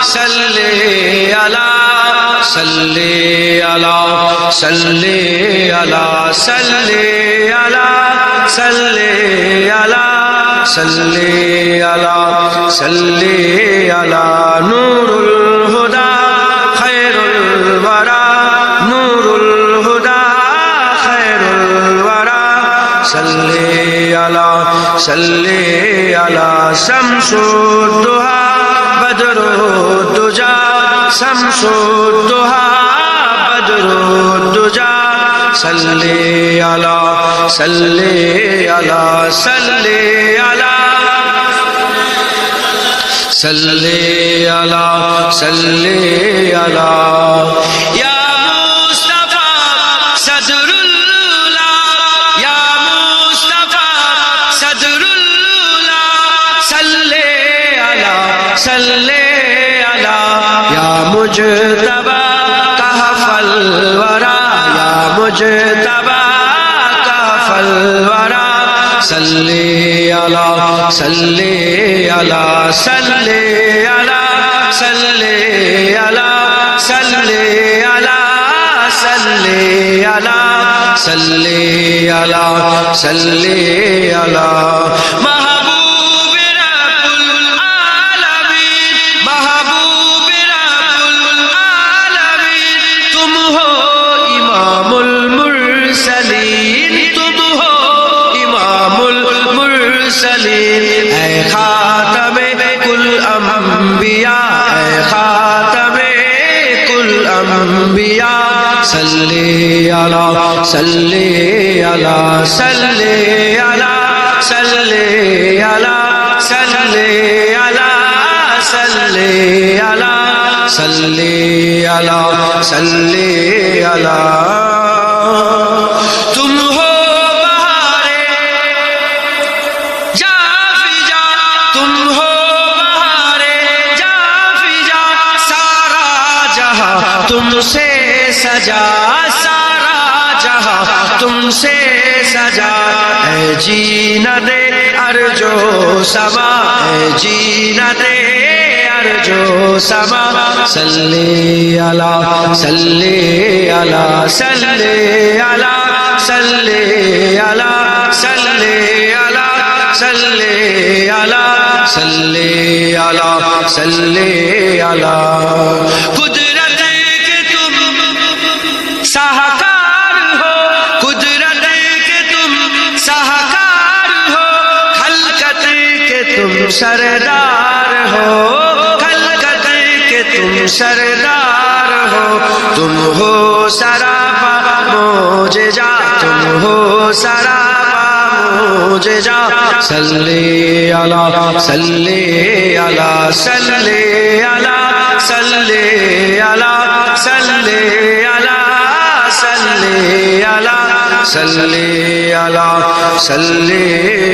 صلی علی صلی علی صلی علی صلی علی صلی علی صلی علی صلی علی نور الہدی خیر الورا نور الہدی خیر الورا صلی علی شمس الضحی بدر الدجى شمس الضحى بدر الدجى صلی علی صلی علی صلی علی صلی علی صلی علی یا مصطفی صدر اللہ یا مصطفی صدر اللہ صلی علی صلی علی یا مجتبی کہف الورا یا مجتبی کہف الورا صلی علی صلی علی صلی علی صلی علی صلی علی صلی علی صلی علی صلی علی محبوب رب العالمین محبوب رب العالمین تم ہو امام المرسلین تم ہو امام المرسلین اے خاتم کل انبیاء اے خاتم کل انبیاء صلی علی صلی علی صلی علی صلی علی صلی علی صلی علی صلی علی صلی علی تم ہو بہارے جا فجا تم ہو بہارے جا فجا سارا جہاں تم سے سجا سارا جہاں تم سے سجا اے جینت ارجو سما اے جینت ارجو سما صلی علی صلی علی صلی علی صلی علی صلی علی صلی علی صلی علی صلی علی قدرت کے تم ساہکار ہو قدرت کے تم ساہکار ہو خلقت کے تم سردار ہو خلقت کے تم سردار ہو تم ہو سراپا معجزہ تم ہو سراپا معجزہ صلی علی صلی علی صلی علی صلی علی صلی علی صلی علی صلی علی صلی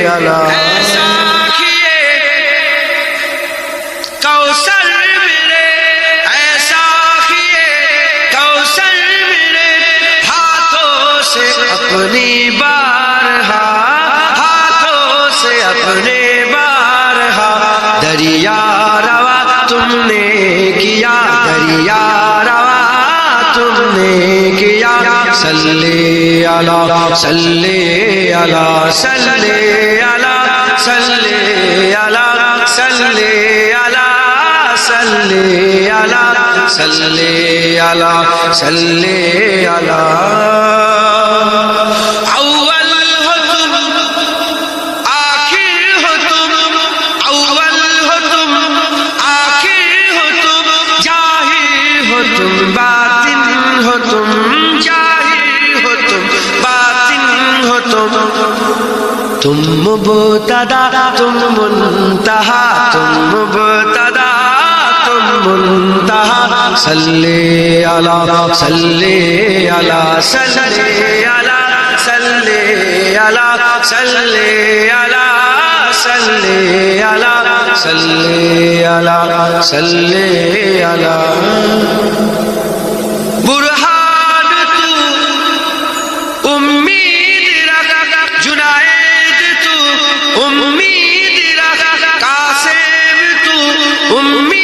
علی ایسا کیے کوثر ملے ایسا کیے کوثر ملے ہاتھوں سے اپنی بارہا ہاتھوں سے اپنے بارہا دریا روا تم نے کیا دریا روا تم نے کیا صلی علی صلی علی صلی علی صلی علی صلی علی صلی علی صلی علی صلی علی اول ہو تم آخر ہو تم اول ہو تم آخر ہو تم ظاہر ہو تم باطن ہو تم ظاہر ہو تم باطن ہو تم مبتدا تم منتہا تم مبتدا تم منتہا صلی علی صلی علی صلی علی صلی علی صلی علی صلی علی صلی علی صلی علی برہان تو امید رکھ جنید تو امید رکھ قاسم تو امید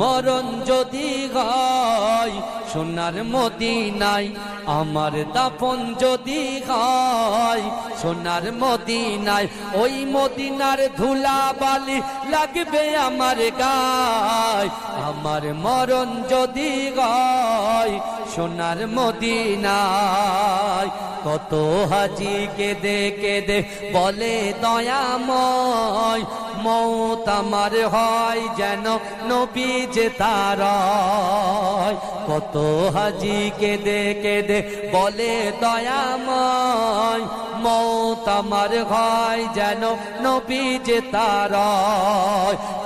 মরণ যদি হয় সোনার মদিনায় আমার দাফন যদি হয় সোনার মদিনায় ওই মদিনার ধুলা বালি লাগবে আমার গায় আমার মরণ যদি হয় সোনার মদিনায় কত হাজি কেঁদে কেঁদে বলে দয়াময় মৌত আমার হয় যেন নবী যে তার কত হাজি কেঁদে কেঁদে বলে দয়াময় মৌত আমার হয় যেন নবী যে তার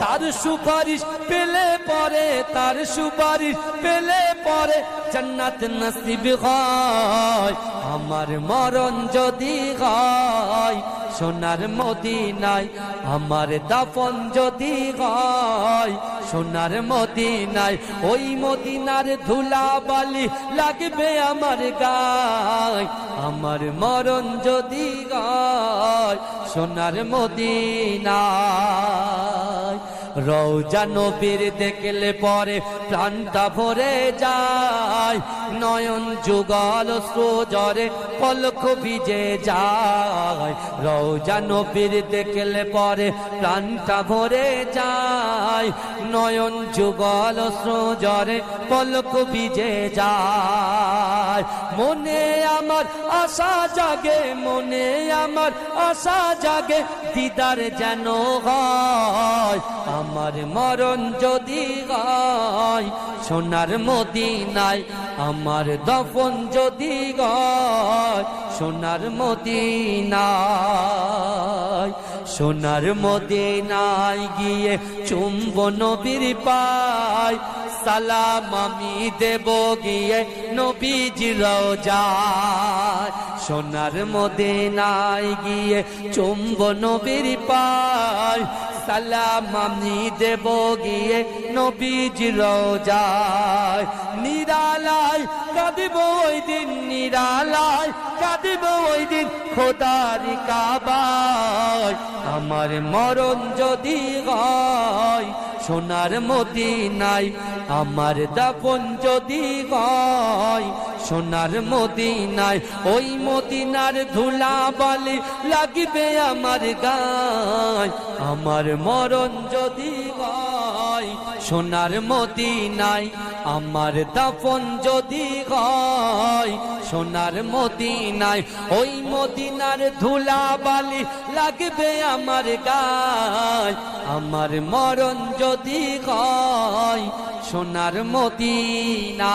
তার সুপারিশ পেলে পরে তার সুপারিশ পেলে পরে জান্নাত নসিব হয় আমার মরণ যদি হয় সোনার মদিনায় আমার দাফন যদি হয় সোনার মদিনায় ওই মদিনার ধুলা বালি লাগবে আমার গায় আমার মরণ যদি হয় সোনার মদিনায় রওজা নবীর দেখলে পরে প্রাণটা ভরে যায় নয়ন যুগল অশ্রুজরে পলক ভিজে যায় রওজা নবীর দেখলে পরে প্রাণটা ভরে যায় নয়ন যুগল অশ্রুজরে পলক ভিজে যায় মনে আমার আশা জাগে মনে আমার আশা জাগে দিদার যেন হয় আমার মরণ যদি হয় সোনার মদিনায় আমার দফন যদি হয় সোনার মদিনায় সোনার মদিনায় গিয়ে চুম্ব নবীর পায় সালাম আমি দেব গিয়ে নবীজির রওজায় সোনার মদিনায় গিয়ে চুম্ব নবীর পায় সালাম আমি দেব গিয়ে নবীজির রওজায় নিরালায় কাঁদিব ওই দিন নিরালায় কাঁদিব ওই দিন খোদার কাবায় আমার মরণ যদি হয় সোনার মদিনায় আমার দাফন যদি হয় সোনার মদিনায় ওই মদিনার ধুলা বালি লাগবে আমার গায় আমার মরণ যদি হয় সোনার মদিনায় আমার দাফন যদি হয় সোনার মদিনায় ওই মদিনার ধুলা বালি লাগবে আমার গায় আমার মরণ যদি হয় সোনার মদিনা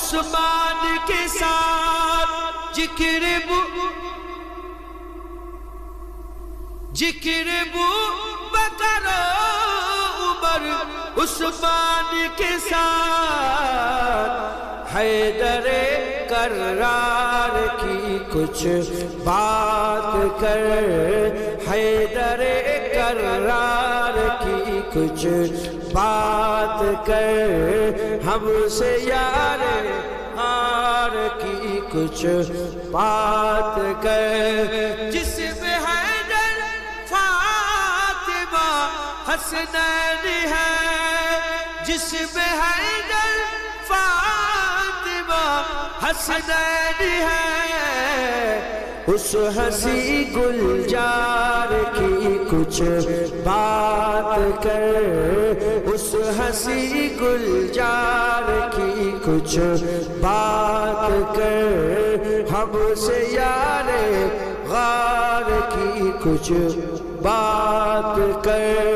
عثمان کے ساتھ ذکر بکر عمر عثمان کے ساتھ حیدر کرار کی کچھ بات کر حیدر کرار کی کچھ بات کر ہم سے یار ہار کی کچھ بات کر جس میں حیدر فاطمہ حسنین ہے جس میں حیدر فاطمہ حسنین ہے اس ہنسی گلزار کی کچھ بات کر اس ہنسی گلزار کی کچھ بات کر ہم سے یار غار کی کچھ بات کر